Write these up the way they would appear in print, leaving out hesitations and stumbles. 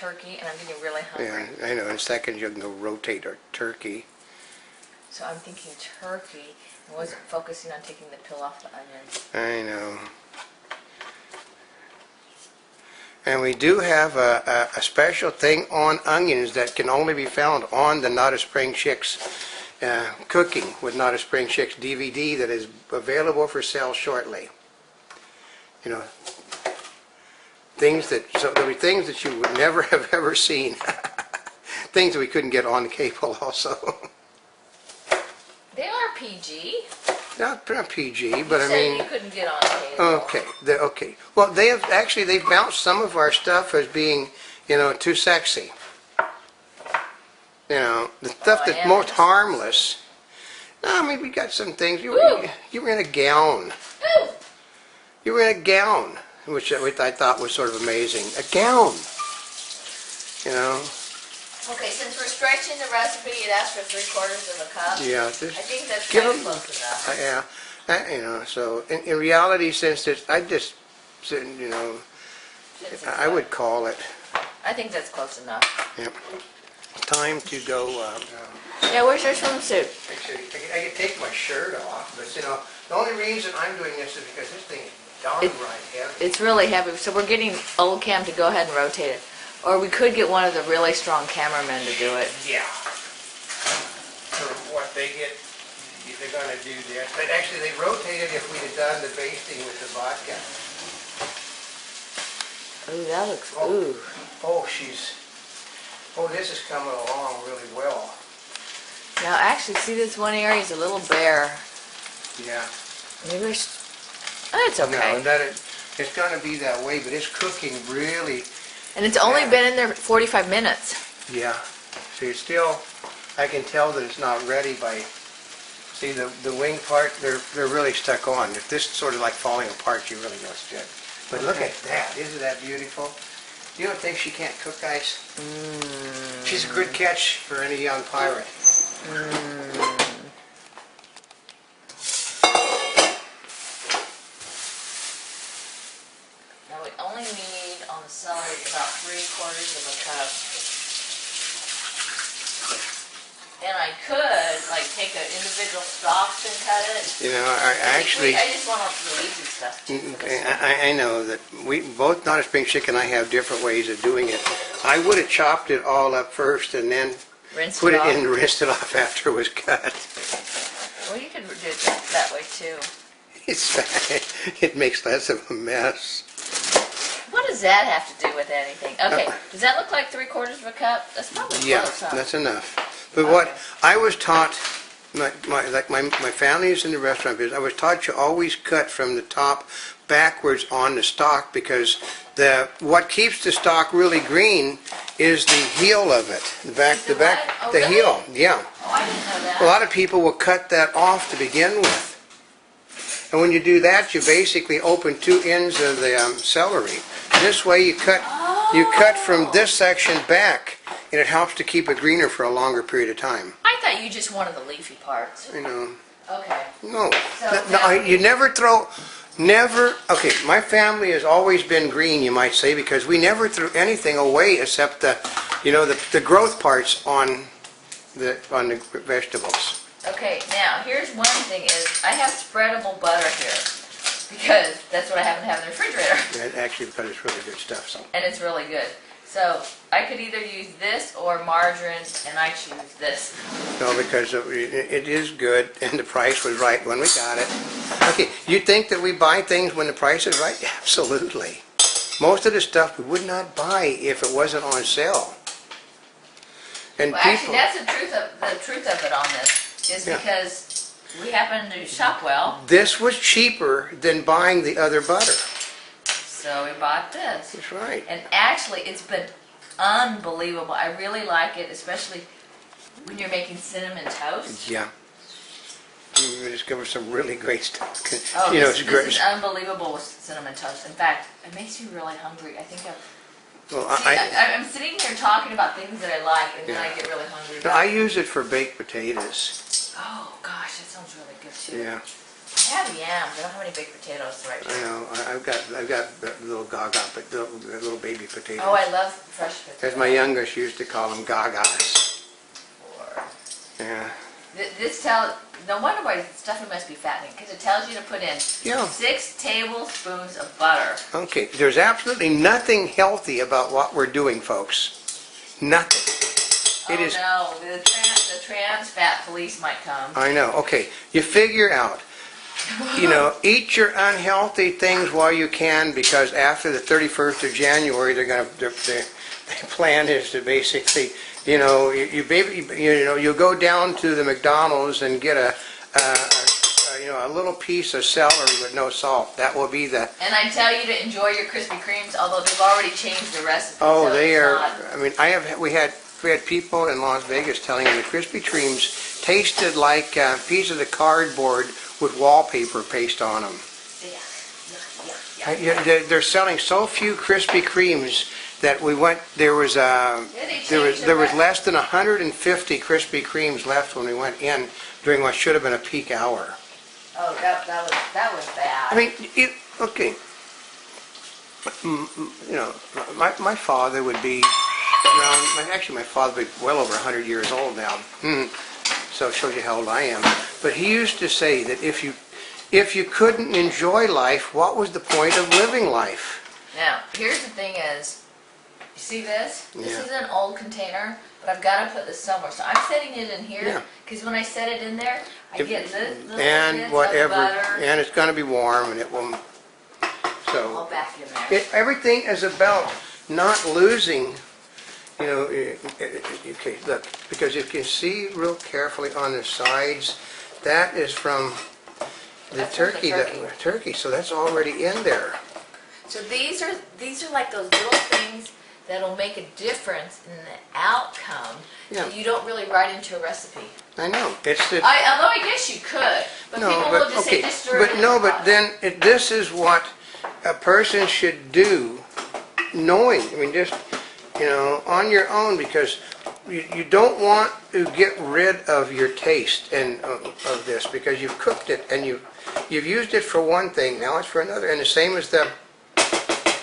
turkey, and I'm getting really hungry. Yeah, I know. In seconds you can go rotate our turkey. So I'm thinking turkey, and wasn't focusing on taking the peel off the onions. I know. And we do have a special thing on onions that can only be found on the Notaspringchick's Cooking with Notaspringchick's DVD that is available for sale shortly. You know, there'll be things that you would never have ever seen. Things that we couldn't get on cable also. They are PG. Not PG, but I You said mean. you couldn't get on cable. Okay, okay. Well, they've bounced some of our stuff as being, too sexy. The stuff that's most harmless. No, I mean, we got some things. You were in a gown. Ooh. You were in a gown, which I thought was sort of amazing. A gown. Okay, since we're stretching the recipe, it asks for 3/4 of a cup. Yeah. I think that's give kind of them, close enough. yeah. So in reality, since I would call it. I think that's close enough. Yep. Time to go. Yeah, where's your swimsuit? Actually, I can take my shirt off, but the only reason I'm doing this is because this thing is darn right heavy. It's really heavy, so we're getting old Cam to go ahead and rotate it. Or we could get one of the really strong cameramen to do it. Yeah. For what they get, they're going to do this. But actually, they rotated if we'd have done the basting with the vodka. Ooh, that looks, ooh. This is coming along really well. Now, actually, see this one area is a little bare. Yeah. Maybe it's okay. No, it's going to be that way, but it's cooking really. And it's only been in there 45 minutes. Yeah. See, it's still, I can tell that it's not ready by, see the wing part, they're really stuck on. If this is sort of like falling apart, you really know it's good. But look at that. Isn't that beautiful? You don't think she can't cook, guys? She's a good catch for any young pirate. Now we only need on the celery about 3/4 of a cup. And I could take the individual stalks and cut it. I just want the easy stuff. I know that we both Notaspringchick and I have different ways of doing it. I would have chopped it all up first and then put it in and rinsed it off after it was cut. Well, you could do it that way too. It makes less of a mess. What does that have to do with anything? Okay, does that look like 3/4 of a cup? That's probably close, huh? That's enough. But what I was taught, my family is in the restaurant business, I was taught you always cut from the top backwards on the stalk because what keeps the stalk really green is the heel of it. The heel. Yeah. Oh, I didn't know that. A lot of people will cut that off to begin with. And when you do that, you basically open two ends of the celery. This way you cut from this section back, and it helps to keep it greener for a longer period of time. I thought you just wanted the leafy parts. I know. Okay. No. You never throw. Okay, my family has always been green, you might say, because we never threw anything away except the growth parts on the vegetables. Okay, now here's one thing is I have spreadable butter here because that's what I happen to have in the refrigerator. Actually, because it's really good stuff. So. And it's really good. So I could either use this or margarine, and I choose this. No, because it is good, and the price was right when we got it. Okay, you think that we buy things when the price is right? Absolutely. Most of the stuff we would not buy if it wasn't on sale. And actually, that's the truth of it on this is because we happen to shop well. This was cheaper than buying the other butter. So we bought this. That's right. And actually, it's been unbelievable. I really like it, especially when you're making cinnamon toast. Yeah. We discovered some really great stuff. Oh, this is unbelievable with cinnamon toast. In fact, it makes me really hungry. I think I'm sitting here talking about things that I like, and then I get really hungry. I use it for baked potatoes. Oh, gosh, that sounds really good, too. Yeah. I have yams. I don't have any baked potatoes to write. I know. I've got the little gaga, but the little baby potatoes. Oh, I love fresh potatoes. As my youngest used to call them gagas. Or, Yeah. no wonder why stuffing must be fattening, because it tells you to put in Yeah. 6 tablespoons of butter. Okay. There's absolutely nothing healthy about what we're doing, folks. Nothing. It is. No, the trans fat police might come. I know. Okay. You figure out. Eat your unhealthy things while you can, because after the 31st of January, the plan is to basically, you'll go down to the McDonald's and get a little piece of celery with no salt. That will be the. And I tell you to enjoy your Krispy Kremes, although they've already changed the recipe. Oh, so they are. not... I mean, we had people in Las Vegas telling me the Krispy Kremes tasted like pieces of cardboard with wallpaper paste on them. Yeah. They're selling so few Krispy Kremes that we went. There was less than 150 Krispy Kremes left when we went in during what should have been a peak hour. Oh, that was bad. I mean, okay. My father would be around. Actually, my father would be well over 100 years old now. So it shows you how old I am. But he used to say that if you couldn't enjoy life, what was the point of living life? Now, here's the thing is, you see this? This Yeah. is an old container, but I've got to put this somewhere. So I'm setting it in here, because when I set it in there, I get little and bits whatever, of butter. and it's going to be warm, and it will. So All back in there. everything is about not losing. Okay, look, because if you see real carefully on the sides, that is from the turkey. Turkey, so that's already in there. So these are like those little things that'll make a difference in the outcome that you don't really write into a recipe. I know. Although I guess you could, but people will just say just stir it in the pot. Then this is what a person should do, knowing. I mean, just on your own, because you don't want to get rid of your taste and of this, because you've cooked it and you've used it for one thing. Now it's for another, and the same as the.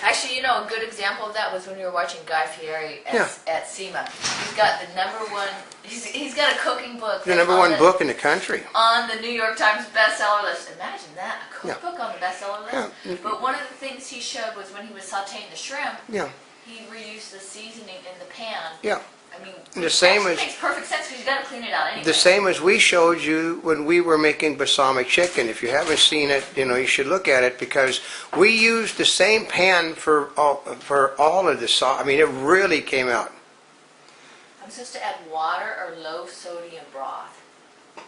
Actually, a good example of that was when we were watching Guy Fieri at SEMA. He's got the #1. He's got a cooking book. The #1 book in the country. On the New York Times bestseller list. Imagine that, a cookbook on the bestseller list. Yeah. But one of the things he showed was when he was sautéing the shrimp. Yeah. He reused the seasoning in the pan. Yeah. I mean, The same as makes perfect sense because you got to clean it out anyway. the same as we showed you when we were making balsamic chicken. If you haven't seen it, you should look at it, because we used the same pan for all of the sauce. I mean, it really came out. I'm supposed to add water or low sodium broth. A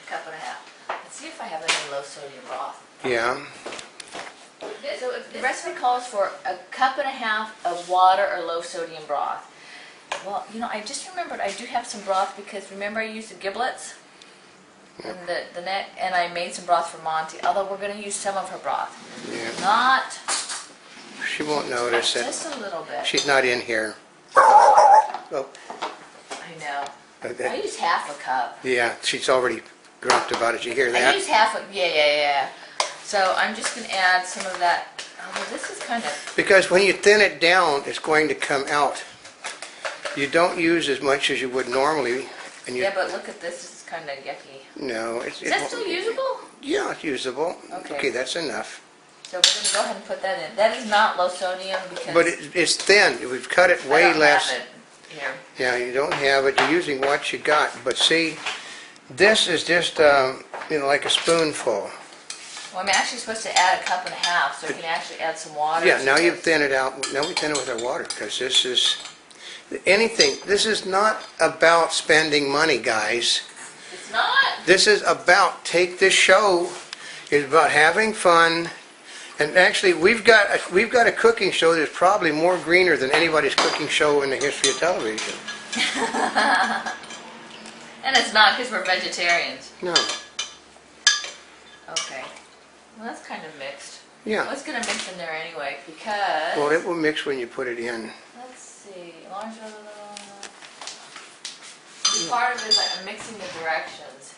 cup and a half. Let's see if I have any low sodium broth. Yeah. So the recipe calls for a cup and a half of water or low sodium broth. Well, I just remembered I do have some broth, because remember I used the giblets and the neck, and I made some broth for Monty, although we're going to use some of her broth. Yeah. Not. She won't notice it. Just a little bit. She's not in here. Oh. I know. I use half a cup. Yeah, she's already grumped about it. You hear that? I use half a, yeah. So I'm just going to add some of that. Oh, well, this is kind of... Because when you thin it down, it's going to come out. You don't use as much as you would normally. Yeah, but look at this. This is kind of yucky. No. Is that still usable? Yeah, it's usable. Okay, that's enough. So we're going to go ahead and put that in. That is not low sodium because... But it's thin. We've cut it way less. I don't have it here. Yeah, you don't have it. You're using what you got. But see, this is just, like a spoonful. Well, I'm actually supposed to add a cup and a half, so you can actually add some water. Yeah, now you thin it out. Now we thin it with our water, because this is anything. This is not about spending money, guys. It's not. This is about this show is about having fun. And actually, we've got a cooking show that's probably more greener than anybody's cooking show in the history of television. And it's not, because we're vegetarians. No. Okay. Well, that's kind of mixed. Yeah. Well, it's going to mix in there anyway, because... Well, it will mix when you put it in. Let's see. Part of it is like I'm mixing the directions.